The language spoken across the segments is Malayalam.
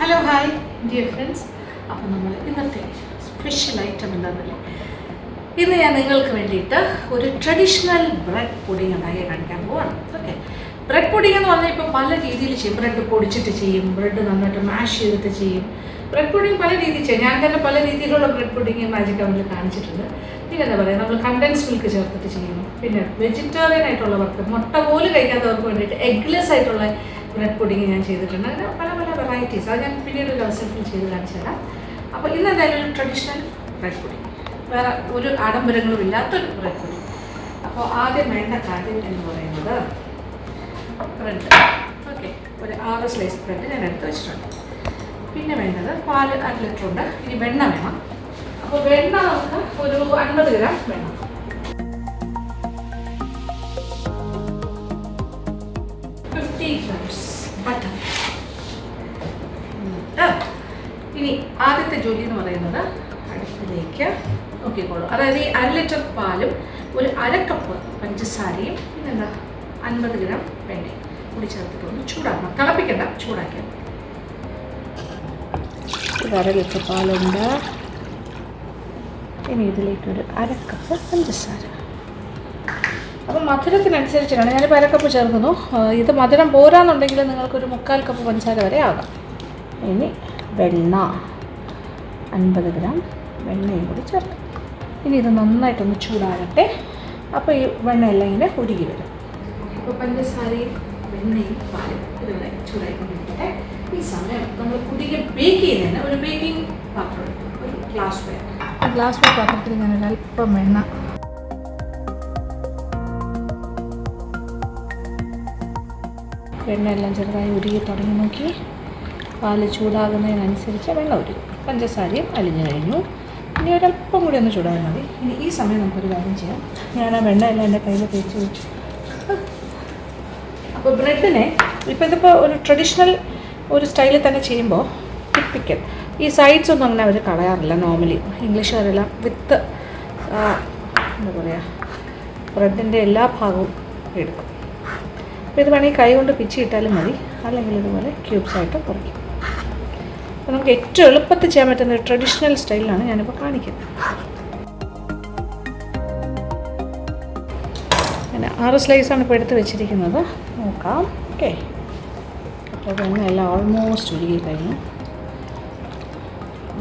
Hello hi dear friends. അപ്പോൾ നമ്മൾ ഇന്നത്തെ സ്പെഷ്യൽ ഐറ്റം എന്താണെന്നല്ലേ, ഇന്ന് ഞാൻ നിങ്ങൾക്ക് വേണ്ടിയിട്ട് ഒരു ട്രഡീഷണൽ ബ്രെഡ് പുഡിംഗ് ഉണ്ടാക്കി കാണിക്കാൻ പോവാണ്. ഓക്കെ, ബ്രെഡ് പുഡിംഗ് എന്ന് പറഞ്ഞാൽ ഇപ്പോൾ പല രീതിയിൽ ചെയ്യും. ബ്രെഡ് പൊടിച്ചിട്ട് ചെയ്യും, ബ്രെഡ് നന്നായിട്ട് മാഷ് ചെയ്തിട്ട് ചെയ്യും. ബ്രെഡ് പുഡിംഗ് പല രീതിയിൽ ചെയ്യും. ഞാൻ തന്നെ പല രീതിയിലുള്ള ബ്രെഡ് പുഡിംഗ് മാജിക് അവനിൽ കാണിച്ചിട്ടുണ്ട്. പിന്നെ എന്താ പറയുക, നമ്മൾ കണ്ടൻസ് മിൽക്ക് ചേർത്തിട്ട് ചെയ്യുന്നു. പിന്നെ വെജിറ്റേറിയൻ ആയിട്ടുള്ളവർക്ക്, മുട്ട പോലും കഴിക്കാത്തവർക്ക് വേണ്ടിയിട്ട് എഗ്ലെസ് ആയിട്ടുള്ള ബ്രെഡ് പുഡിംഗ് ഞാൻ ചെയ്തിട്ടുണ്ട്. അങ്ങനെ പല പല വെറൈറ്റീസ്, അത് ഞാൻ പിന്നീട് ഒരു റെസിപ്പിയിൽ ചെയ്ത് കാണിച്ചു തരാം. അപ്പോൾ ഇന്ന് എന്തായാലും ഒരു ട്രഡീഷണൽ ബ്രെഡ് പുഡിംഗ്, വേറെ ഒരു ആഡംബരങ്ങളും ഇല്ലാത്തൊരു ബ്രെഡ് പുഡിംഗ്. അപ്പോൾ ആദ്യം വേണ്ട കാര്യം എന്ന് പറയുന്നത് ബ്രെഡ്. ഓക്കെ, ഒരു 6 സ്ലൈസ് ബ്രെഡ് ഞാൻ എടുത്ത് വെച്ചിട്ടുണ്ട്. പിന്നെ വേണ്ടത് പാല് 1 ലിറ്റർ ഉണ്ട്. ഇനി വെണ്ണ വേണം. അപ്പോൾ വെണ്ണ നമുക്ക് ഒരു 50 ഗ്രാം വെണ്ണ. ബട്ടർ. ഇനി ആദ്യത്തെ ജോലി എന്ന് പറയുന്നത് അടുപ്പിലേക്ക് നോക്കിക്കോളൂ. അതായത് ഈ 1 ലിറ്റർ പാലും ഒരു 1/2 കപ്പ് പഞ്ചസാരയും പിന്നെന്താ 50 ഗ്രാം വെണ്ണയും കൂടി ചേർത്തിട്ട് ഒന്ന് ചൂടാക്കണം. തിളപ്പിക്കണ്ട, ചൂടാക്കിയാൽ. 1/2 ലിറ്റർ പാലുണ്ട്. ഇനി ഇതിലേക്കൊരു 1/2 കപ്പ് പഞ്ചസാര. അപ്പം മധുരത്തിനനുസരിച്ചിട്ടാണ് ഞാനിപ്പോൾ 1/2 കപ്പ് ചേർക്കുന്നു. ഇത് മധുരം പോരാന്നുണ്ടെങ്കിൽ നിങ്ങൾക്കൊരു 3/4 കപ്പ് പഞ്ചസാര വരെ ആകാം. ഇനി വെണ്ണ 50 ഗ്രാം വെണ്ണയും കൂടി ചേർക്കാം. ഇനി ഇത് നന്നായിട്ടൊന്ന് ചൂടാകട്ടെ. അപ്പോൾ ഈ വെണ്ണയെല്ലാം ഇങ്ങനെ ഉരുകി വരും. ഇപ്പോൾ പഞ്ചസാരയും വെണ്ണയും പാലും ഇതിവിടെ ചൂടായിക്കൊണ്ടിരിക്കട്ടെ. ഈ സമയം നമ്മൾ പുഡിംഗ് ബേക്ക് ചെയ്യുന്നതിന് ഒരു ബേക്കിംഗ് പാത്രം, ഒരു ഗ്ലാസ് വെയർ. ഗ്ലാസ് വെയർ പാത്രത്തിൽ ഞാൻ ഒരല്പം വെണ്ണ വെണ്ണയെല്ലാം ചെറുതായി ഉരുകി തുടങ്ങി നോക്കി. പാല് ചൂടാകുന്നതിനനുസരിച്ച് വെള്ളം ഉരുകും. പഞ്ചസാരയും അലിഞ്ഞു കഴിഞ്ഞു. ഇനി ഒരല്പം കൂടി ഒന്ന് ചൂടായാൽ മതി. ഇനി ഈ സമയം നമുക്കൊരു കാര്യം ചെയ്യാം. ഞാൻ ആ വെണ്ണയെല്ലാം എൻ്റെ കയ്യിൽ തേച്ച് വെച്ചു. അപ്പോൾ ബ്രെഡിനെ ഇതിപ്പോൾ ഒരു ട്രഡീഷണൽ ഒരു സ്റ്റൈലിൽ തന്നെ ചെയ്യുമ്പോൾ ടിപ്പിക്കൽ ഈ സൈഡ്സ് ഒന്നും അങ്ങനെ അവർ കളയാറില്ല. നോർമലി ഇംഗ്ലീഷുകാരെല്ലാം വിത്ത് എന്താ പറയുക, ബ്രെഡിൻ്റെ എല്ലാ ഭാഗവും എടുക്കും. അപ്പോൾ ഇത് വേണമെങ്കിൽ കൈ കൊണ്ട് പിച്ചിയിട്ടാലും മതി, അല്ലെങ്കിൽ ഇതുപോലെ ക്യൂബ്സായിട്ട് കുറയ്ക്കും. അപ്പോൾ നമുക്ക് ഏറ്റവും എളുപ്പത്തിൽ ചെയ്യാൻ പറ്റുന്ന ഒരു ട്രഡീഷണൽ സ്റ്റൈലിലാണ് ഞാനിപ്പോൾ കാണിക്കുന്നത്. അങ്ങനെ 6 സ്ലൈസാണ് ഇപ്പോൾ എടുത്ത് വെച്ചിരിക്കുന്നത്. നോക്കാം. ഓക്കെ, അപ്പോൾ വെണ്ണയെല്ലാം ഓൾമോസ്റ്റ് ഉരുകി കഴിഞ്ഞു.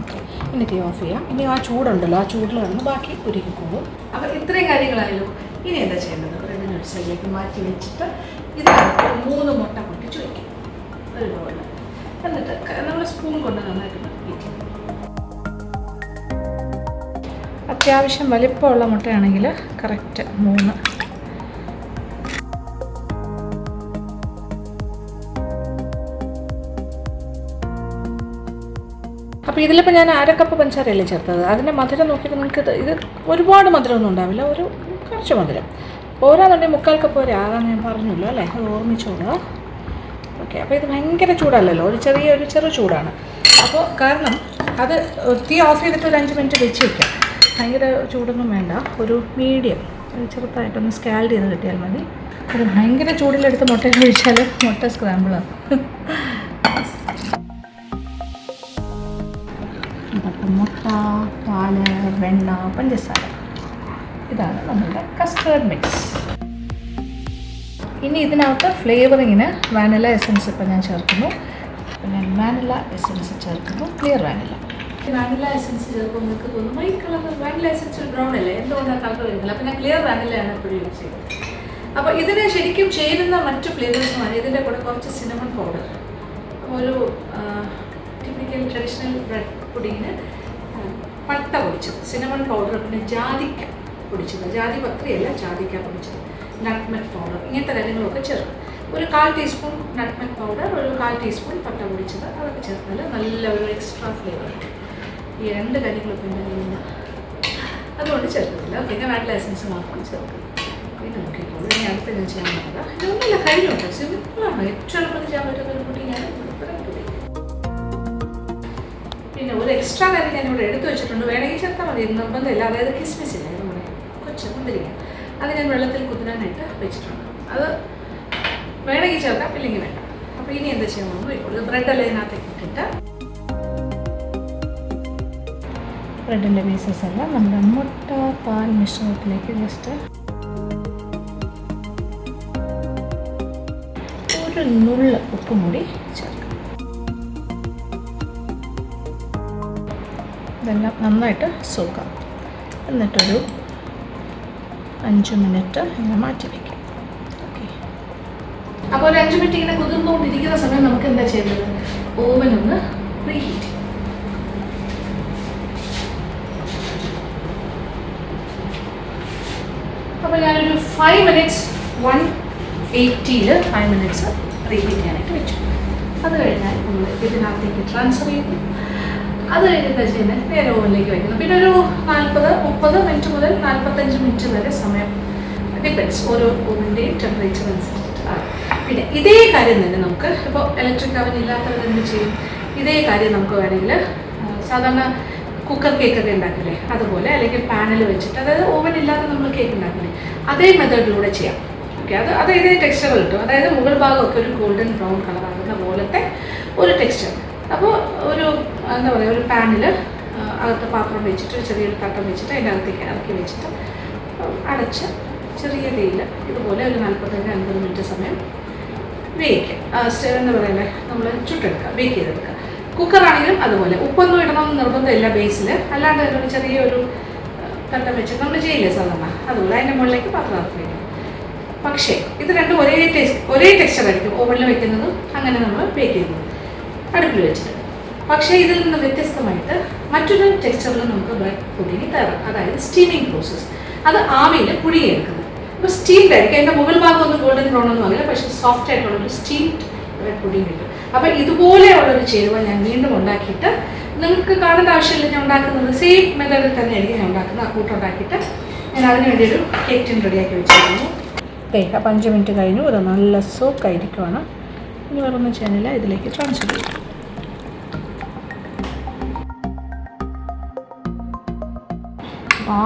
ഓക്കെ, ഇനി തീ ഓഫ് ചെയ്യാം. ഇനി ആ ചൂടുണ്ടല്ലോ, ആ ചൂടിൽ കിടന്ന് ബാക്കി ഉരുകിക്കോളും. അപ്പോൾ ഇത്രയും കാര്യങ്ങളായാലും ഇനി എന്താ ചെയ്യേണ്ടത്? ബ്രെഡിന് ഒരു സൈഡിലേക്ക് മാറ്റി വെച്ചിട്ട് ഇതിനകത്ത് 3 മുട്ട പൊട്ടിച്ച് വയ്ക്കും ഒരു ബോളിൽ. എന്നിട്ട് നമ്മൾ സ്പൂൺ കൊണ്ട് നന്നായിട്ട് ബീറ്റ് ചെയ്യും. അത്യാവശ്യം വലിപ്പമുള്ള മുട്ടയാണെങ്കിൽ കറക്റ്റ് 3. അപ്പോൾ ഇതിലിപ്പോൾ ഞാൻ 1/2 കപ്പ് പഞ്ചസാരയല്ലേ ചേർത്തത്. അതിൻ്റെ മധുരം നോക്കിയിട്ട് നിങ്ങൾക്ക് ഇത് ഒരുപാട് മധുരമൊന്നും ഉണ്ടാവില്ല, ഒരു കുറച്ച് മധുരം പോരാന്നുണ്ടെങ്കിൽ 3/4 കപ്പ് വരെ ആകാൻ ഞാൻ പറഞ്ഞല്ലോ അല്ലേ, അത് ഓർമ്മിച്ചോളുക. ഓക്കെ, അപ്പോൾ ഇത് ഭയങ്കര ചൂടല്ലല്ലോ, ഒരു ചെറു ചൂടാണ്. അപ്പോൾ കാരണം അത് തീ ഓഫ് ചെയ്തിട്ട് ഒരു 5 മിനിറ്റ് വെച്ച് വയ്ക്കാം. ഭയങ്കര ചൂടൊന്നും വേണ്ട, ഒരു മീഡിയം, ഒരു ചെറുതായിട്ടൊന്ന് സ്കാൽഡ് ചെയ്ത് കിട്ടിയാൽ മതി. ഒരു ഭയങ്കര ചൂടിലെടുത്ത് മുട്ട കഴിച്ചാൽ മുട്ട സ്ക്രാമ്പിളാണ്. അപ്പം മുട്ട, പാല്, വെണ്ണ, പഞ്ചസാര, ഇതാണ് നമ്മളുടെ കസ്റ്റേർഡ് മിക്സ്. ഇനി ഇതിനകത്ത് ഫ്ലേവറിങ്ങിന് വാനില എസൻസ് ഇപ്പോൾ ഞാൻ ചേർക്കുന്നു. അപ്പോൾ ഞാൻ വാനില എസൻസ് ചേർക്കുന്നു, ക്ലിയർ വാനില. വാനില എസൻസ് ചേർക്കുമ്പോൾ നിങ്ങൾക്ക് തോന്നും white colour vanilla essence brown അല്ലേ, എന്തുകൊണ്ടാണ് കളർ വരുന്നില്ല. അപ്പോൾ ഞാൻ ക്ലിയർ വാനിലയാണ് എപ്പോഴും യൂസ് ചെയ്യുന്നത്. അപ്പോൾ ഇതിനെ ശരിക്കും ചേരുന്ന മറ്റ് ഫ്ലേവേഴ്സുമാണ്. ഇതിൻ്റെ കൂടെ കുറച്ച് സിനമൺ പൗഡർ, ഒരു ടിപ്പിക്കൽ ട്രഡീഷണൽ ബ്രെഡ് പുഡിങ്ങിന് പട്ട പൊടിച്ചത്, സിനമൺ പൗഡർ, പിന്നെ ജാതിക്ക പൊടിച്ചത്, ജാതി പത്രിയല്ല ജാതിക്ക പൊടിച്ചത്, നട്ട്മെഗ് പൗഡർ, ഇങ്ങനത്തെ കാര്യങ്ങളൊക്കെ ചേർക്കും. ഒരു 1/4 ടീസ്പൂൺ നട്ട്മെഗ് പൗഡർ, ഒരു 1/4 ടീസ്പൂൺ പട്ട പൊടിച്ചത്, അതൊക്കെ ചേർത്താൽ നല്ല ഒരു എക്സ്ട്രാ ഫ്ലേവർ കിട്ടും. ഈ 2 കാര്യങ്ങളൊക്കെ എൻ്റെ കയ്യിൽ അതുകൊണ്ട് ചേർക്കുന്നില്ല. പിന്നെ വാനില എസൻസ് മാത്രം ചേർക്കും. പിന്നെ നോക്കിക്കോളൂ. ഇനി അടുത്ത് ഞാൻ ചെയ്യാൻ പറ്റില്ല, ഇതൊന്നുമില്ല, കഴിഞ്ഞോട്ടെ. സിമ്പിളാണ്, ഏറ്റവും എളുപ്പത്തിൽ ചെയ്യാൻ പറ്റുന്ന ഒരു പുഡിങ്ങാണ് ഇപ്പോഴത്തെ പുഡിങ്. പിന്നെ ഒരു എക്സ്ട്രാ കാര്യം ഞാനിവിടെ എടുത്ത് വെച്ചിട്ടുണ്ട്, വേണമെങ്കിൽ ചേർത്താൽ മതി, നിർബന്ധമില്ല. അതായത് കിസ്മിസ് ഇല്ല, നമ്മുടെ കൊച്ചു മുന്തിരിങ്ങ, അത് ഞാൻ വെള്ളത്തിൽ കുതിരാനായിട്ട് വെച്ചിട്ടുണ്ട്. അത് വേണമെങ്കിൽ ചേർക്കാം, ഇല്ലെങ്കിൽ വേണ്ട. അപ്പോൾ ഇനി എന്താ ചെയ്യാൻ പോകുന്നു? ഇപ്പോൾ ബ്രെഡ് എല്ലാം ഇതിനകത്തേക്ക് ഇട്ടിട്ട് ബ്രെഡിൻ്റെ പീസസ് എല്ലാം നമ്മുടെ മുട്ട പാൽ മിശ്രിതത്തിലേക്ക് ജസ്റ്റ് ഒരു നുള്ള ഉപ്പും കൂടി ചേർക്കാം. ഇതെല്ലാം നന്നായിട്ട് സോക്കാം. എന്നിട്ടൊരു 5 മിനിറ്റ് ഇങ്ങനെ മാറ്റി വയ്ക്കാം. ഓക്കെ, അപ്പോൾ ഒരു 5 മിനിറ്റ് ഇങ്ങനെ കുതിർന്നുകൊണ്ടിരിക്കുന്ന സമയം നമുക്ക് എന്താ ചെയ്യുന്നത്? ഓവൻ ഒന്ന് പ്രീഹീറ്റ്. അപ്പോൾ ഞാനൊരു 5 മിനിറ്റ്സ് 180-ൽ 5 മിനിറ്റ്സ് പ്രീഹീറ്റ് ചെയ്യാനായിട്ട് വെച്ചു. അത് കഴിഞ്ഞാൽ നമ്മൾ ഇതിനകത്തേക്ക് ട്രാൻസ്ഫർ ചെയ്തു. അത് കഴിഞ്ഞ് എന്താ ചെയ്യുന്നത്? നേരെ ഓവനിലേക്ക് വയ്ക്കുന്നു. പിന്നെ ഒരു 40-30 മിനിറ്റ് മുതൽ 45 മിനിറ്റ് വരെ സമയം, ഡിപ്പെൻസ് ഓരോ ഓവൻ്റെയും ടെമ്പറേച്ചർ അനുസരിച്ചിട്ട്. പിന്നെ ഇതേ കാര്യം തന്നെ നമുക്ക് ഇപ്പോൾ ഇലക്ട്രിക് അവൻ ഇല്ലാത്തവർ എന്ത് ചെയ്യും? ഇതേ കാര്യം നമുക്ക് വേണമെങ്കിൽ സാധാരണ കുക്കർ കേക്കൊക്കെ ഉണ്ടാക്കില്ലേ അതുപോലെ, അല്ലെങ്കിൽ പാനിൽ വെച്ചിട്ട്, അതായത് ഓവൻ ഇല്ലാതെ നമ്മൾ കേക്ക് ഉണ്ടാക്കില്ലേ അതേ മെത്തേഡിലൂടെ ചെയ്യാം. ഓക്കെ, അത് ഇതേ ടെക്സ്ചർ കിട്ടും. അതായത് മുകൾ ഭാഗമൊക്കെ ഒരു ഗോൾഡൻ ബ്രൗൺ കളർ ആകുന്ന പോലത്തെ ഒരു ടെക്സ്ചർ. അപ്പോൾ ഒരു എന്താ പറയുക, ഒരു പാനിൽ അകത്ത് പാത്രം വെച്ചിട്ട് ചെറിയൊരു തട്ടം വെച്ചിട്ട് അതിൻ്റെ അകത്തേക്ക് ഇറക്കി വെച്ചിട്ട് അടച്ച് ചെറിയ തീയിൽ ഇതുപോലെ ഒരു 45-50 മിനിറ്റ് സമയം വേവിക്കുക. എന്താ പറയുന്നത്, നമ്മൾ ചുട്ടെടുക്കുക, ബേക്ക് ചെയ്തെടുക്കുക. കുക്കറാണെങ്കിലും അതുപോലെ ഉപ്പൊന്നും ഇടണമെന്ന് നിർബന്ധമില്ല ബേസിൽ. അല്ലാണ്ട് ഒരു ചെറിയൊരു തട്ടം വെച്ച് നമ്മൾ ചെയ്യില്ലേ സാധാരണ, അതുപോലെ അതിൻ്റെ മുകളിലേക്ക് പാത്രം ഇറക്കി വയ്ക്കും. പക്ഷേ ഇത് രണ്ടും ഒരേ ടെക്സ്ചർ ആയിരിക്കും. ഓവനിൽ വെക്കുന്നതും അങ്ങനെ നമ്മൾ ബേക്ക് ചെയ്യുന്നത് അടുപ്പിൽ വെച്ചിട്ട്. പക്ഷേ ഇതിൽ നിന്ന് വ്യത്യസ്തമായിട്ട് മറ്റൊരു ടെക്സ്ചറിൽ നമുക്ക് ബ്രെഡ് പുഡിങ് തരാം. അതായത് സ്റ്റീമിങ് പ്രോസസ്സ്. അത് ആവിയിൽ പുഴുങ്ങിയെടുക്കുന്നത്. അപ്പോൾ സ്റ്റീംഡ് ആയിരിക്കും. അതിൻ്റെ മുകൾ ഭാഗം ഒന്നും ഗോൾഡൻ ബ്രൗൺ ഒന്നും ആകില്ല, പക്ഷേ സോഫ്റ്റ് ആയിട്ടുള്ളൊരു സ്റ്റീംഡ് ബ്രെഡ് പുഡിങ് കിട്ടും. അപ്പോൾ ഇതുപോലെയുള്ളൊരു ചേരുവ ഞാൻ വീണ്ടും ഉണ്ടാക്കിയിട്ട്, നിങ്ങൾക്ക് കാണേണ്ട ആവശ്യമില്ല, ഞാൻ ഉണ്ടാക്കുന്നത് സെയിം മെത്തേഡിൽ തന്നെയായിരിക്കും ഞാൻ ഉണ്ടാക്കുന്നത്. ആ കൂട്ടുണ്ടാക്കിയിട്ട് ഞാൻ അതിന് വേണ്ടി ഒരു കേക്ക് ടിൻ റെഡിയാക്കി വെച്ചിരുന്നു. അപ്പോൾ 5 മിനിറ്റ് കഴിഞ്ഞു. ഇത് നല്ല സോക്കായിരിക്കുവാണ്. ഇനി വേറൊന്നും ചെയ്യാനില്ല, ഇതിലേക്ക് ട്രാൻസ്ഫർ ചെയ്യും.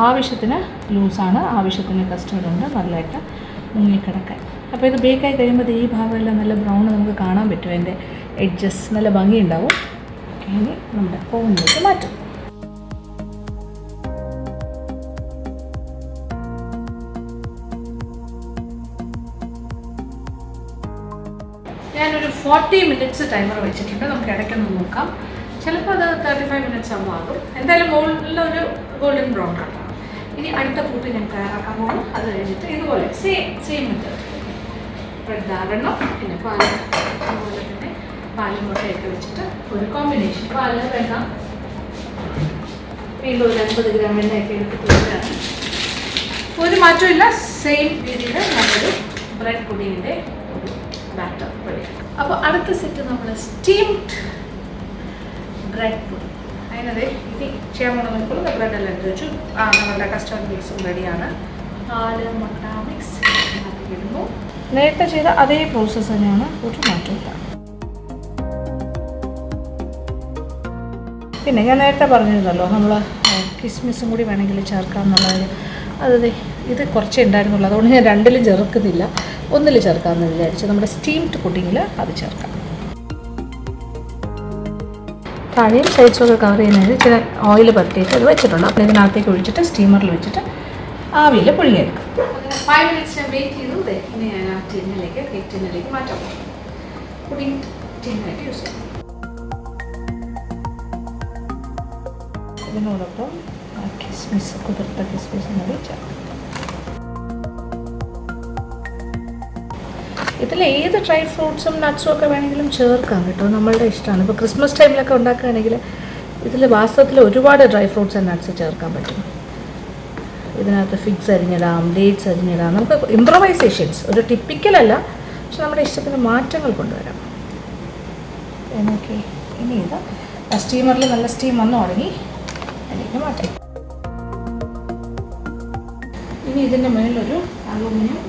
ആവശ്യത്തിന് ലൂസാണ്, ആവശ്യത്തിന് കസ്റ്റർഡ് ഉണ്ട്, നല്ലതായിട്ട് മുങ്ങിക്കിടക്കാൻ. അപ്പോൾ ഇത് ബേക്കായി കഴിയുമ്പോൾ ഈ ഭാഗമെല്ലാം നല്ല ബ്രൗൺ നമുക്ക് കാണാൻ പറ്റും. അതിൻ്റെ എഡ്ജസ് നല്ല ഭംഗിയുണ്ടാവും. ഇനി നമ്മുടെ ഓവനിലേക്ക് മാറ്റും. ഞാനൊരു 40 മിനിറ്റ്സ് ടൈമർ വെച്ചിട്ടുണ്ട്. നമുക്ക് ഇടയ്ക്കൊന്ന് നോക്കാം. ചിലപ്പോൾ അത് 35 മിനിറ്റ്സ് ആകുമ്പോൾ ആകും. എന്തായാലും മുകളിലൊരു ഗോൾഡൻ ബ്രൗൺ കളറാണ്. ഇനി അടുത്ത കൂട്ട് ഞാൻ തയ്യാറാക്കാൻ പോകുന്നു. അത് കഴിഞ്ഞിട്ട് ഇതുപോലെ സെയിം മെത്തേഡ് ബ്രെഡ് ആവണം. പിന്നെ പാല്, അതുപോലെ തന്നെ പാലും മുട്ടയൊക്കെ വെച്ചിട്ട് ഒരു കോമ്പിനേഷൻ. പാല് വെണ്ണ വീണ്ടും ഒരു 50 ഗ്രാം എണ്ണയൊക്കെ എടുത്തിട്ടുള്ളതാണ്. ഒരു മാറ്റമില്ല, സെയിം രീതിയിൽ നല്ലൊരു ബ്രെഡ് പുഡിങ്ങിൻ്റെ ഒരു ബാറ്റർ റെഡി. അപ്പോൾ അടുത്ത സെറ്റ് നമ്മൾ സ്റ്റീംഡ് ബ്രെഡ് പുഡിങ്. അതിനത് ഇനി ചെയ്യാൻ പോകുന്നത് ബ്രെഡെല്ലാം എടുത്ത് വെച്ചു. നമ്മളുടെ കസ്റ്റർഡ് മിക്സും റെഡിയാണ്. പാല് മുട്ട മിക്സ് ഇടുന്നു. നേരത്തെ ചെയ്ത അതേ പ്രോസസ്സ് തന്നെയാണ്, ഒരു മാറ്റമില്ല. പിന്നെ ഞാൻ നേരത്തെ പറഞ്ഞിരുന്നല്ലോ നമ്മൾ കിസ്മിസും കൂടി വേണമെങ്കിൽ ചേർക്കാം എന്നുള്ളത്. അത് ഇത് കുറച്ചേ ഉണ്ടായിരുന്നുള്ളൂ, അതുകൊണ്ട് ഞാൻ 2-ലും ചേർക്കുന്നില്ല, 1-ൽ ചേർക്കാമെന്ന് വിചാരിച്ചു. നമ്മുടെ സ്റ്റീംഡ് പുഡിങ്ങിൽ അത് ചേർക്കാം. താഴെയും സൈഡ്സൊക്കെ കവർ ചെയ്യുന്നതിന് ഇച്ചിരി ഓയിൽ പരത്തിയിട്ട് അത് വെച്ചിട്ടുണ്ട്. അപ്പോൾ ഇതിനകത്തേക്ക് ഒഴിച്ചിട്ട് സ്റ്റീമറിൽ വെച്ചിട്ട് ആവിയിൽ പുഴുങ്ങിയെടുക്കും. 5 മിനിറ്റ്സ് ഞാൻ വെയിറ്റ് ചെയ്തു. ഇനി ഞാൻ ആ ടിന്നിലേക്ക്, കേക്ക് ടിന്നിലേക്ക് മാറ്റാം. പുഡിങ് ടിന്നായിട്ട് യൂസ് ചെയ്യാം. ഇതിനോടൊപ്പം കിസ്മിസ്, കുതിർത്ത കിസ്മിസ് കൂടി ചേർക്കാം. ഇതിൽ ഏത് ഡ്രൈ ഫ്രൂട്ട്സും നട്ട്സും ഒക്കെ വേണമെങ്കിലും ചേർക്കാം കേട്ടോ, നമ്മളുടെ ഇഷ്ടമാണ്. ഇപ്പോൾ ക്രിസ്മസ് ടൈമിലൊക്കെ ഉണ്ടാക്കുകയാണെങ്കിൽ ഇതിൽ വാസ്തവത്തിൽ ഒരുപാട് ഡ്രൈ ഫ്രൂട്ട്സ് ആൻഡ് നട്ട്സ് ചേർക്കാൻ പറ്റും. ഇതിനകത്ത് ഫിഗ്സ് അരിഞ്ഞിടാം, ഡേറ്റ്സ് അരിഞ്ഞിടാം. നമുക്ക് ഇംപ്രവൈസേഷൻസ്, ഒരു ടിപ്പിക്കലല്ല, പക്ഷെ നമ്മുടെ ഇഷ്ടത്തിന് മാറ്റങ്ങൾ കൊണ്ടുവരാം. ഓക്കെ, ഇനി ഇത് സ്റ്റീമറിൽ നല്ല സ്റ്റീം വന്നു തുടങ്ങി, അതിലേക്ക് മാറ്റാം. ഇനി ഇതിൻ്റെ മേലൊരു അലൂമിനിയം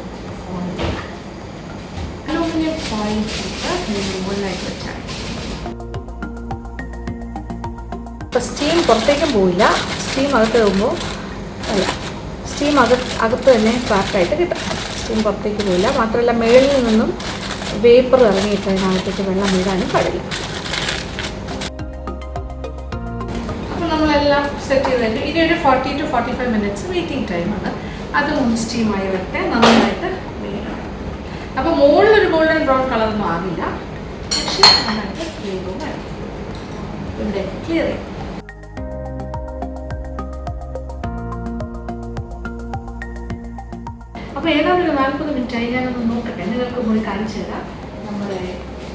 ഫോയിൽ മുകളിലായിട്ട് വെച്ചാൽ ഇപ്പോൾ സ്റ്റീം പുറത്തേക്കും പോവില്ല. സ്റ്റീം അകത്ത് പോകുമ്പോൾ സ്റ്റീം അകത്ത് തന്നെ ട്രാപ്പായിട്ട് കിട്ടും. സ്റ്റീം പുറത്തേക്ക് പോവില്ല. മാത്രമല്ല മേളിൽ നിന്നും വേപ്പർ ഇറങ്ങിയിട്ട് അതിനകത്തേക്ക് വെള്ളം വീഴാനും പാടില്ല. അപ്പോൾ നമ്മളെല്ലാം അതെല്ലാം സെറ്റ് ചെയ്ത് കഴിഞ്ഞു. ഇനി ഒരു 40 to 45 മിനിറ്റ്സ് വെയിറ്റിംഗ് ടൈമാണ്. അത് സ്റ്റീമായി വരട്ടെ, നന്നായിട്ട് വേണം. അപ്പോൾ മുകളിലൊരു ഗോൾഡൻ ബ്രൗൺ കളറൊന്നും ആകില്ല, പക്ഷേ നന്നായിട്ട് വേഗവും വേണം. ഇവിടെ ക്ലിയർ ചെയ്യും. അപ്പോൾ ഏതാണ്ട് ഒരു 40 മിനിറ്റായി. ഞാനൊന്ന് നോക്കട്ടെ, നിങ്ങൾക്ക് പോയി കാണിച്ചു തരാം. നമ്മുടെ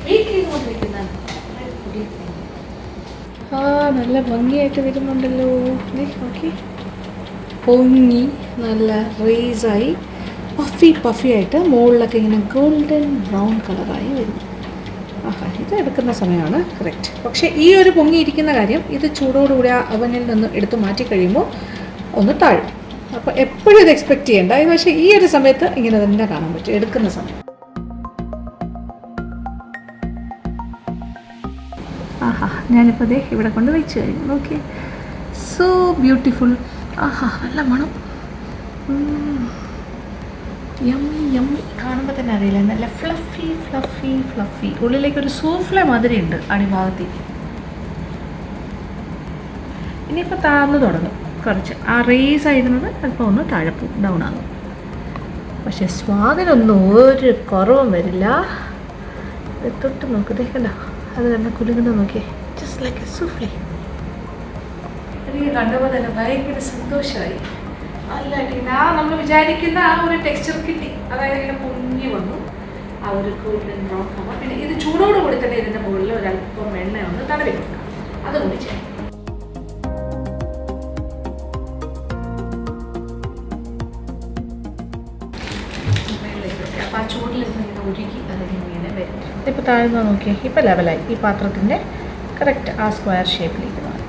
ബേക്ക് ചെയ്തുകൊണ്ടിരിക്കുന്ന നല്ല ഭംഗിയായിട്ട് വരുന്നുണ്ടല്ലോ. നോക്കി, പൊങ്ങി നല്ല റേസായി പഫി ആയിട്ട് മുകളിലൊക്കെ ഇങ്ങനെ ഗോൾഡൻ ബ്രൗൺ കളറായി വരുന്നു. ഇത് എടുക്കുന്ന സമയമാണ് കറക്റ്റ്. പക്ഷേ ഈ ഒരു പൊങ്ങിയിരിക്കുന്ന കാര്യം, ഇത് ചൂടോടുകൂടി ആ അവനിൽ നിന്ന് എടുത്ത് മാറ്റി കഴിയുമ്പോൾ ഒന്ന് താഴും. അപ്പോൾ എപ്പോഴും ഇത് എക്സ്പെക്റ്റ് ചെയ്യേണ്ട. ഇത് പക്ഷേ ഈ ഒരു സമയത്ത് ഇങ്ങനെ തന്നെ കാണാൻ പറ്റും എടുക്കുന്ന സമയം. ഞാനിപ്പോൾ ദേ ഇവിടെ കൊണ്ട് വെച്ച് കഴിഞ്ഞു. Okay, so beautiful. നല്ല മണം. Yummy yummy. കാണുമ്പോൾ തന്നെ അറിയില്ല, നല്ല ഫ്ലഫി ഫ്ലഫി ഫ്ലഫി. ഉള്ളിലേക്കൊരു സൂഫ്ലെ മാതിരി ഉണ്ട് അടിഭാഗത്തേക്ക്. ഇനിയിപ്പോൾ താഴ്ന്നു തുടങ്ങും കുറച്ച്. ആ റേസ് ആയിരുന്നത് അല്പം ഒന്ന് താഴെ ഡൗൺ ആകും. പക്ഷെ സ്വാദിനൊന്നും ഒരു കുറവും വരില്ല. തൊട്ട് നോക്കട്ടെ, കണ്ട അത് തന്നെ കുലുങ്ങുന്നത് നോക്കിയേ, ജസ്റ്റ് ലൈക്ക് എ സൂഫ്ലെ. എനിക്ക് കണ്ടപ്പോൾ തന്നെ ഭയങ്കര സന്തോഷമായി. നല്ലതായിട്ട് നമ്മൾ വിചാരിക്കുന്ന ആ ഒരു ടെക്സ്ചർ കിട്ടി. അതായത് ഇങ്ങനെ പൊങ്ങി വന്നു ആ ഒരു ഗോൾഡൻ ബ്രൗൺ കളർ. പിന്നെ ഇത് ചൂടോട് കൂടി തന്നെ ഇതിൻ്റെ മുകളിൽ ഒരല്പം എണ്ണ ഒന്ന് തടവി കൊടുക്കാം. അത് കൂടി ചെയ്യാം. അപ്പോൾ ആ ചൂടിൽ നിന്ന് ഇങ്ങനെ ഒഴുകി അതിങ്ങനെ വരും. ഇതിപ്പോൾ താഴ്ന്നു നോക്കിയാൽ ഇപ്പോൾ ലെവലായി. ഈ പാത്രത്തിൻ്റെ കറക്റ്റ് ആ സ്ക്വയർ ഷേപ്പിലേക്ക് മാറി.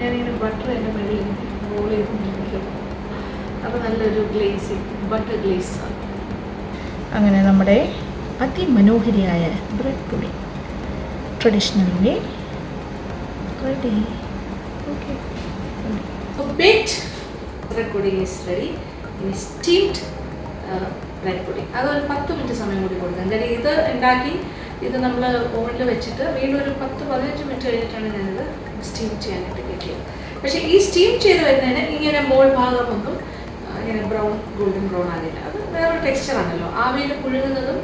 ഞാനിങ്ങനെ ബട്ടർ എൻ്റെ മുകളിൽ റോൾ ചെയ്തുകൊണ്ടിരിക്കും. അപ്പോൾ നല്ലൊരു ഗ്ലേസിങ്, ബട്ടർ ഗ്ലേസ് ആണ്. അങ്ങനെ നമ്മുടെ അതിമനോഹരിയായ bread pudding traditional way ready. Okay, so baked bread pudding is ready. ഇനി സ്റ്റീംഡ് ബ്രെഡ് പുഡിംഗ് അതൊരു 10 മിനിറ്റ് സമയം കൂടി കൊടുക്കാം. കാര്യം ഇത് ഉണ്ടാക്കി ഇത് നമ്മൾ ഓവനിൽ വെച്ചിട്ട് വീണ്ടും ഒരു 10-15 മിനിറ്റ് കഴിഞ്ഞിട്ടാണ് ഞാനിത് സ്റ്റീം ചെയ്യാനായിട്ട് കിട്ടിയത്. പക്ഷേ ഈ സ്റ്റീം ചെയ്ത് വരുന്നതിന് ഇങ്ങനെ മോൾ ഭാഗമൊന്നും ഇങ്ങനെ ഗോൾഡൻ ബ്രൗൺ ആകില്ല. അത് വേറൊരു ടെക്സ്ചറാണല്ലോ. ആവിയിൽ പുഴുങ്ങുന്നതും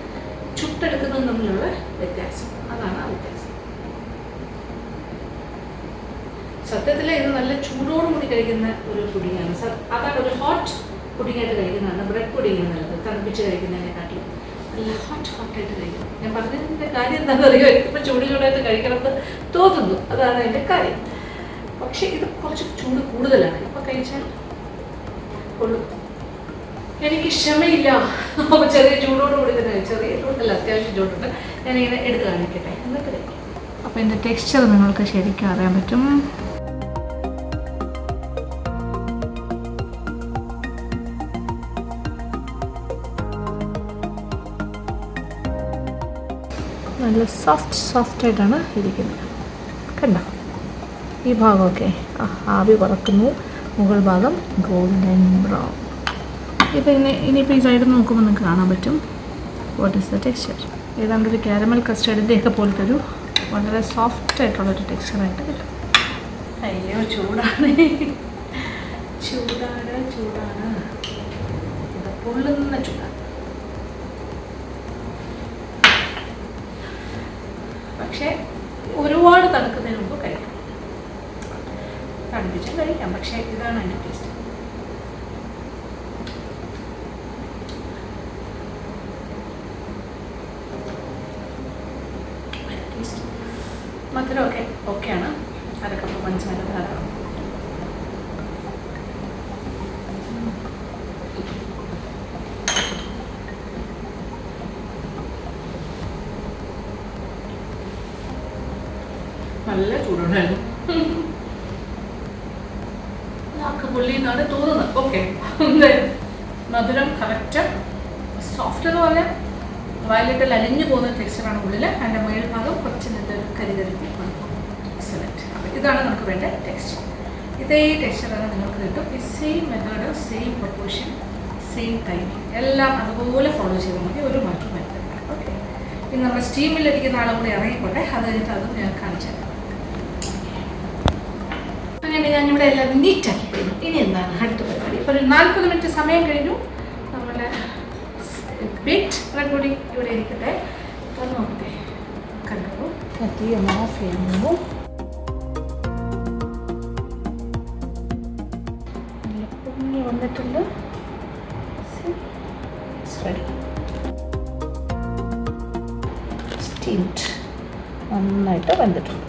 ചുട്ടെടുക്കുന്നതും തമ്മിലുള്ള വ്യത്യാസം, അതാണ് ആ വ്യത്യാസം. സത്യത്തിൽ ഇത് നല്ല ചൂടോടുകൂടി കഴിക്കുന്ന ഒരു പുഡിങ്ങാണ്. അതാണ് ഒരു ഹോട്ട് പുഡിങ്ങായിട്ട് കഴിക്കുന്നതാണ് ബ്രെഡ് പുഡിങ് എന്നുള്ളത്. തണുപ്പിച്ച് കഴിക്കുന്നതിനെക്കാട്ടിലും നല്ല ഹോട്ടായിട്ട് കഴിക്കണം. ഞാൻ പറഞ്ഞതിൻ്റെ കാര്യം എന്താണെന്ന് അറിയുമോ? ഇപ്പം ചൂടായിട്ട് കഴിക്കണമെന്ന് തോന്നുന്നു, അതാണ് അതിൻ്റെ കാര്യം. പക്ഷേ ഇത് കുറച്ച് ചൂട് കൂടുതലാണ്. ഇപ്പം കഴിച്ചാൽ കൊള്ളും. എനിക്ക് ക്ഷമയില്ല. അപ്പോൾ ചെറിയ ചൂടോടുകൂടി തന്നെ, ചെറിയ ചൂടല്ല, അത്യാവശ്യം ചൂടുണ്ട്. ഞാനിങ്ങനെ എടുത്ത് കാണിക്കട്ടെ, എന്നിട്ട് കഴിക്കാം. അപ്പോൾ എൻ്റെ ടെക്സ്ചർ നിങ്ങൾക്ക് ശരിക്കും അറിയാൻ പറ്റും. നല്ല സോഫ്റ്റായിട്ടാണ് ഇരിക്കുന്നത്. കണ്ടോ ഈ ഭാഗമൊക്കെ ആവി പറക്കുന്നു, മുകൾ ഭാഗം ഗോൾഡൻ ബ്രൗൺ. ഇതിങ്ങനെ ഇനിയിപ്പോൾ ഈ സൈഡിൽ നോക്കുമ്പോൾ നിങ്ങൾക്ക് കാണാൻ പറ്റും വാട്ട് ഈസ് ദ ടെക്സ്ചർ. ഏതാണ്ട് ഒരു കാരമൽ കസ്റ്റേർഡിൻ്റെയൊക്കെ പോലത്തെ ഒരു വളരെ സോഫ്റ്റായിട്ടുള്ളൊരു ടെക്സ്ചറായിട്ട് കിട്ടും. അയ്യോ ചൂടാണ്, ചൂടാണ് ചൂടാണ്, ഇത് പൊള്ളുന്ന ചൂടാണ്. പക്ഷേ ഒരുപാട് തണുക്കുന്നതിന് മുമ്പ് കഴിക്കാം. തണുപ്പിച്ചും കഴിക്കാം, പക്ഷേ ഇതാണ് അതിൻ്റെ ടേസ്റ്റ്. മധുരമൊക്കെ ഓക്കെയാണ്. അരക്കപ്പ് പഞ്ചസാര ധാരാളം. നല്ല ചൂടുണ്ടായിരുന്നു. നാക്ക് പൊള്ളിയെന്നാണ് തോന്നുന്നത്. ഓക്കെ, മധുരം കറക്റ്റ്. സോഫ്റ്റ് എന്ന് പറഞ്ഞാൽ വയലിട്ടിൽ അലിഞ്ഞു പോകുന്ന ടെക്സ്ചറാണ് ഉള്ളിൽ. അതിൻ്റെ മേൽഭാഗം കുറച്ച് നല്ലൊരു കരികരിപ്പാണ്. എക്സലൻറ്റ്. അപ്പോൾ ഇതാണ് നമുക്ക് വേണ്ട ടെക്സ്ചർ. ഇതേ ടെക്സ്ചറാണ് നിങ്ങൾക്ക് കിട്ടും. ഈ same method, same proportion, same time എല്ലാം അതുപോലെ ഫോളോ ചെയ്താൽ മതി, ഒരു മാറ്റം വരുത്തില്ല. ഓക്കെ, ഇനി നമ്മുടെ സ്റ്റീമിലിരിക്കുന്ന ആളും കൂടി ഇറങ്ങിക്കോട്ടെ, അത് കഴിഞ്ഞിട്ട് അതും ഞാൻ കാണിച്ചു തരാം. അങ്ങനെ ഞാനിവിടെ എല്ലാം നീറ്റാക്കി കഴിഞ്ഞു. ഇനി എന്താണ് അടുത്ത പരിപാടി? ഇപ്പോൾ ഒരു 40 മിനിറ്റ് സമയം കഴിഞ്ഞു. നമ്മുടെ ബേക്ക്ഡ് ബ്രെഡ് പുഡിംഗ് ഇവിടെ ഇരിക്കട്ടെ. അത് നോക്കട്ടെ, കണ്ടു തീ ഒന്ന് ഓഫ് ചെയ്യുന്നു. നല്ല പൊങ്ങി വന്നിട്ടുണ്ട്. സ്റ്റീംഡ് നന്നായിട്ട് വെന്തിട്ടുണ്ട്.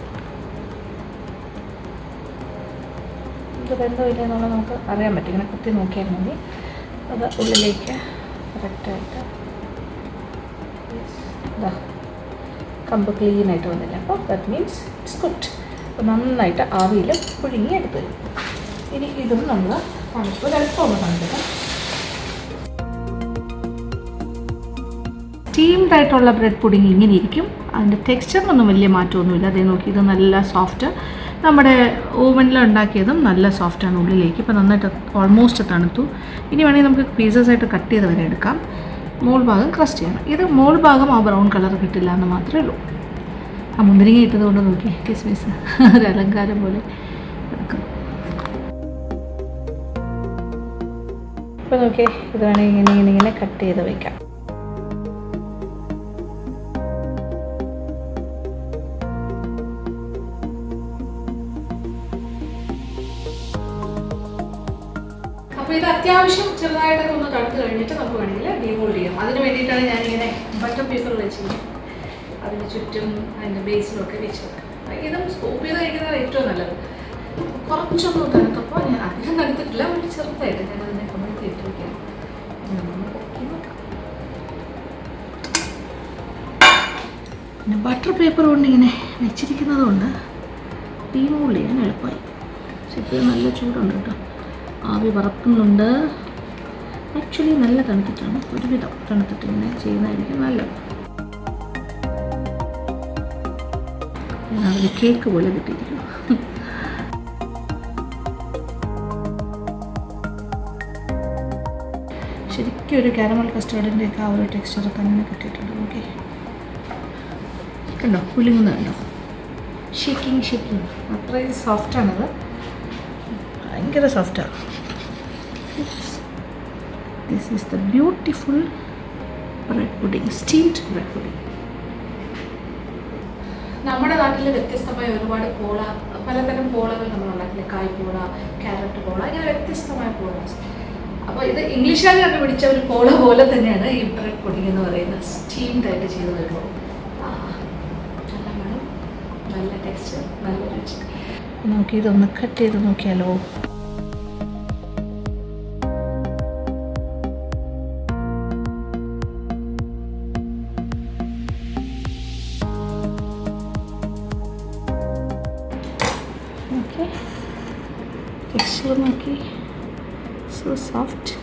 ഇത് വെന്തോ ഇല്ല എന്നുള്ളത് നമുക്ക് അറിയാൻ പറ്റും. ഇങ്ങനെ കുത്തി നോക്കിയാൽ മതി. അത് ഉള്ളിലേക്ക് കറക്റ്റായിട്ട് ഇതാ കമ്പ് ക്ലീനായിട്ട് വന്നില്ല. അപ്പോൾ ദാറ്റ് മീൻസ് ഇറ്റ്സ് കുക്ക്ഡ്. അപ്പോൾ നന്നായിട്ട് ആവിയിൽ പുഴുങ്ങി എടുത്ത് വരും. ഇനി ഇതും നമ്മൾ തണുപ്പ് എളുപ്പം ഒന്ന് തണുപ്പിക്കാം. സ്റ്റീംഡ് ആയിട്ടുള്ള ബ്രെഡ് പുഡിംഗ് ഇങ്ങനെ ഇരിക്കും. അതിൻ്റെ ടെക്സ്ചറിനൊന്നും വലിയ മാറ്റമൊന്നുമില്ല. അതേ നോക്കി, ഇത് നല്ല സോഫ്റ്റ്. നമ്മുടെ ഓവനിൽ ഉണ്ടാക്കിയതും നല്ല സോഫ്റ്റാണ് ഉള്ളിലേക്ക്. ഇപ്പോൾ നന്നായിട്ട് ഓൾമോസ്റ്റ് തണുത്തു. ഇനി വേണമെങ്കിൽ നമുക്ക് പീസസ് ആയിട്ട് കട്ട് ചെയ്ത് വരെ എടുക്കാം. മോൾ ഭാഗം ക്രസ്റ്റ് ചെയ്യണം. ഇത് മോൾ ഭാഗം ആ ബ്രൗൺ കളർ കിട്ടില്ല എന്ന് മാത്രമേ ഉള്ളൂ. ആ മുന്തിരിങ്ങ ഇട്ടത് കൊണ്ട് നോക്കി കിസ്മിസ് ഒരു അലങ്കാരം പോലെ കിടക്കും. ഇപ്പോൾ നോക്കിയേ, ഇത് വേണമെങ്കിൽ ഇങ്ങനെ കട്ട് ചെയ്ത് വയ്ക്കാം. അപ്പോൾ ഇത് അത്യാവശ്യം ചെറുതായിട്ടൊക്കെ ഒന്ന് തണുത്ത് കഴിഞ്ഞിട്ട് നമുക്ക് വേണമെങ്കിൽ ഡീമോൾഡ് ചെയ്യാം. അതിന് വേണ്ടിയിട്ടാണ് ഞാനിങ്ങനെ ബട്ടർ പേപ്പർ വെച്ചത്. അതിന് ചുറ്റും അതിൻ്റെ ബേസിലൊക്കെ വെച്ചത്. ഇതും സ്കൂപ്പ് ചെയ്ത് കഴിക്കുന്നതാണ് ഏറ്റവും നല്ലത്. കുറച്ചൊന്നും തണുത്തപ്പോൾ ഞാൻ അധികം തണുത്തിട്ടില്ല, ഒരു ചെറുതായിട്ട് ഞാൻ അതിനെ കൊണ്ടുപോയി ഇട്ട് വയ്ക്കാം. പിന്നെ ബട്ടർ പേപ്പർ കൊണ്ട് ഇങ്ങനെ വെച്ചിരിക്കുന്നത് കൊണ്ട് ഡീമോൾഡ് ചെയ്യാൻ എളുപ്പമായി. പക്ഷെ ഇപ്പോൾ നല്ല ചൂടുണ്ട് കേട്ടോ, ആവി പറക്കുന്നുണ്ട്. ആക്ച്വലി നല്ല തണുത്തിട്ടാണ്, ഒരുവിധം തണുത്തിട്ട് ഇങ്ങനെ ചെയ്യുന്നതായിരിക്കും നല്ലത്. അതിൽ കേക്ക് പോലെ കിട്ടിയിരിക്കും. ശരിക്കും ഒരു കാരമൽ കസ്റ്റേർഡിൻ്റെയൊക്കെ ആ ഒരു ടെക്സ്ചറൊക്കെ അങ്ങനെ കിട്ടിയിട്ടുണ്ട്. ഓക്കെ, കണ്ടോ കുലുങ്ങുന്നുണ്ടോ? ഷേക്കിങ് അത്രയും സോഫ്റ്റാണത്, ഭയങ്കര സോഫ്റ്റാണ്. This is the beautiful bread pudding, steamed bread pudding. നമ്മുടെ നാട്ടിൽ വ്യത്യസ്തമായ ഒരുപാട് പോള, പലതരം പോളകൾ നമ്മൾ ഉണ്ടാക്കില്ല. കായ്പോള, ക്യാരറ്റ് പോള, ഇങ്ങനെ വ്യത്യസ്തമായ പോളാസ്. അപ്പോൾ ഇത് ഇംഗ്ലീഷുകാർ കണ്ടുപിടിച്ച ഒരു പോള പോലെ തന്നെയാണ് ഈ ബ്രെഡ് പുഡിംഗ് എന്ന് പറയുന്നത്. സ്റ്റീംഡ് ആയിട്ട് ചെയ്ത് വരുമ്പോൾ നല്ല മണം, നല്ല ടെക്സ്ചർ, നല്ല രുചി. നമുക്കിതൊന്ന് കട്ട് ചെയ്ത് നോക്കിയാലോ? ടെക്സ്ചർ നോക്കി, സോ സോഫ്റ്റ്.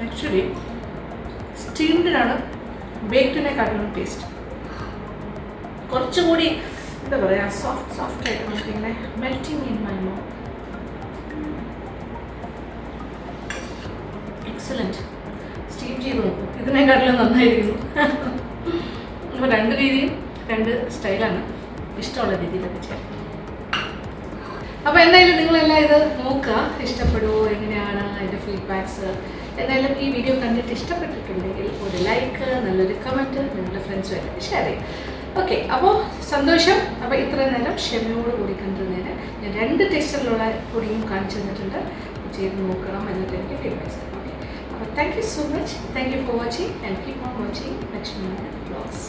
ആക്ച്വലി സ്റ്റീംഡിനാണ് ബേക്ക്ഡിനെക്കാട്ടിലും ടേസ്റ്റ്. കുറച്ചുകൂടി എന്താ പറയുക, സോഫ്റ്റായിട്ട് നമുക്കിങ്ങനെ melting in my mouth. Excellent. Steam ചെയ്ത് നോക്കും, ഇതിനെക്കാട്ടിലും നന്നായിരിക്കുന്നു. അപ്പോൾ രണ്ട് രീതിയും രണ്ട് സ്റ്റൈലാണ്, ഇഷ്ടമുള്ള രീതിയിലൊക്കെ ചെയ്യാം. അപ്പോൾ എന്തായാലും നിങ്ങളെല്ലാം ഇത് നോക്കുക, ഇഷ്ടപ്പെടുമോ, എങ്ങനെയാണ് അതിൻ്റെ ഫീഡ്ബാക്സ്. എന്തായാലും ഈ വീഡിയോ കണ്ടിട്ട് ഇഷ്ടപ്പെട്ടിട്ടുണ്ടെങ്കിൽ ഒരു ലൈക്ക്, നല്ലൊരു കമൻറ്റ് നിങ്ങളുടെ ഫ്രണ്ട്സുമായിട്ട് ഷെയർ ചെയ്യും. ഓക്കെ, അപ്പോൾ സന്തോഷം. അപ്പോൾ ഇത്രയും നേരം ക്ഷമയോടുകൂടി കണ്ടിരുന്നതിന് ഞാൻ 2 ടെക്സ്ചറിലുള്ള പൊടിയും കാണിച്ചു തന്നിട്ടുണ്ട്. ചെയ്ത് നോക്കണം, എന്നിട്ട് എനിക്ക് ഫീഡ്ബാക്സ്. ഓക്കെ, അപ്പോൾ thank you so much. Thank you for watching and keep on watching Lakshmi Nair vlogs.